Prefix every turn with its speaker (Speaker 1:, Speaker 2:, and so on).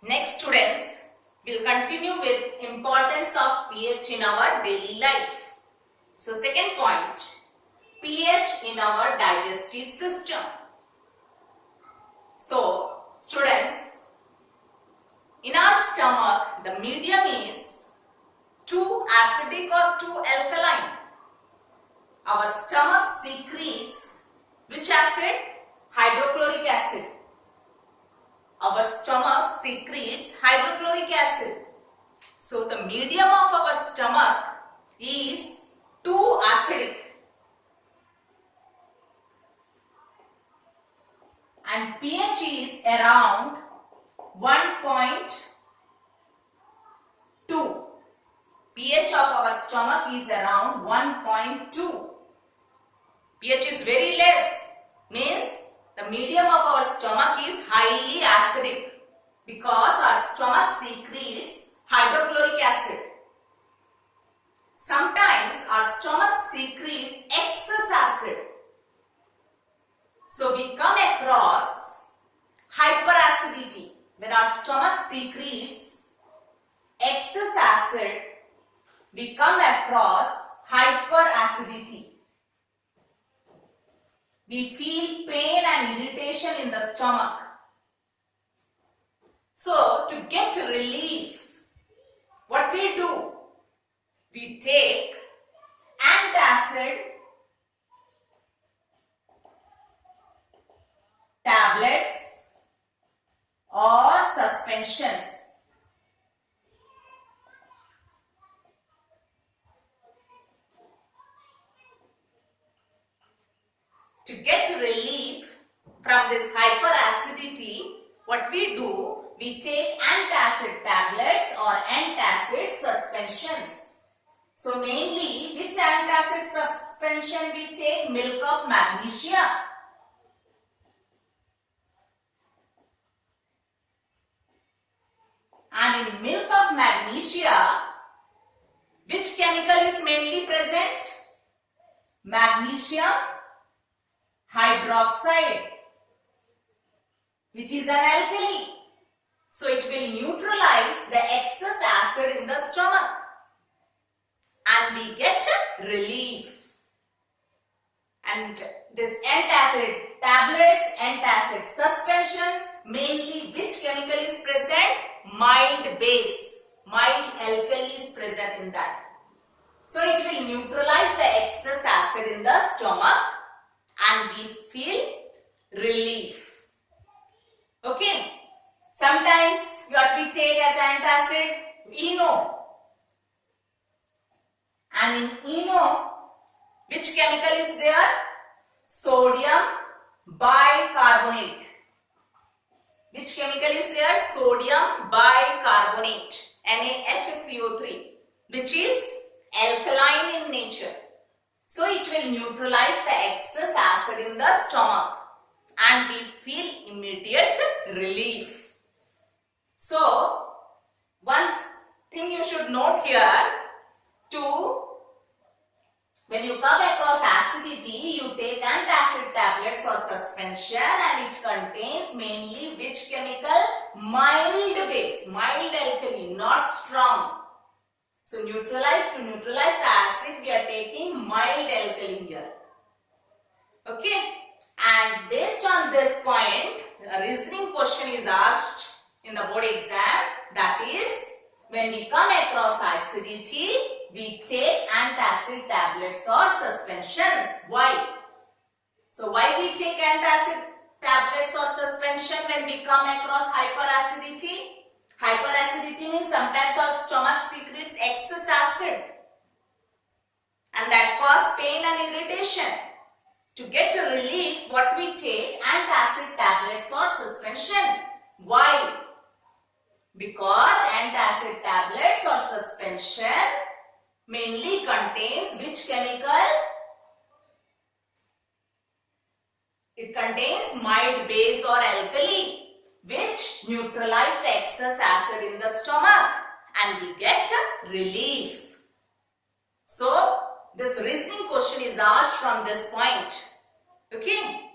Speaker 1: Next, students, will continue with importance of pH in our daily life. So, second point, pH in our digestive system. So, students, in our stomach, the medium is too acidic or too alkaline. Our stomach secretes which acid? Hydrochloric acid. Our stomach secretes hydrochloric acid. So, the medium of our stomach is too acidic. And pH is around 1.2. pH of our stomach is around 1.2. pH is very less, means the medium of our stomach is highly acidic because our stomach secretes hydrochloric acid. Sometimes our stomach secretes excess acid. So we come across hyperacidity. When our stomach secretes excess acid, we come across hyperacidity. We feel pain and irritation in the stomach. So, to get relief, what we do? We take antacid tablets or suspensions. To get relief from this hyperacidity, what we do? We take antacid tablets or antacid suspensions. So mainly, which antacid suspension we take? Milk of magnesia. And in milk of magnesia, which chemical is mainly present? Magnesium hydroxide, which is an alkali. So it will neutralize the excess acid in the stomach and we get relief. And this antacid tablets, antacid suspensions, mainly which chemical is present? Mild base, mild alkali is present in that. So it will neutralize the excess acid in the stomach and we feel relief. Okay. Sometimes what we take as antacid? ENO. And in ENO, which chemical is there? Sodium bicarbonate. Which chemical is there? Sodium bicarbonate, NaHCO3, which is alkaline in nature. So it will neutralize the excess acid in the stomach and we feel immediate relief. So one thing you should note here, when you come across acidity, you take antacid tablets or suspension and it contains mainly which chemical? Mild base, mild alkali, not strong. So to neutralize the acid, we are taking mild alkali here. Okay. And based on this point, a reasoning question is asked in the board exam. That is, when we come across acidity, we take antacid tablets or suspensions. Why? So why we take antacid tablets or suspension when we come across hyperacidity? Hyperacidity means sometimes our stomach secretes excess acid and that causes pain and irritation. To get a relief, what we take? Antacid tablets or suspension. Why? Because antacid tablets or suspension mainly contains which chemical? It contains mild base or alkali, which neutralize the excess acid in the stomach and we get relief. So, this reasoning question is asked from this point. Okay.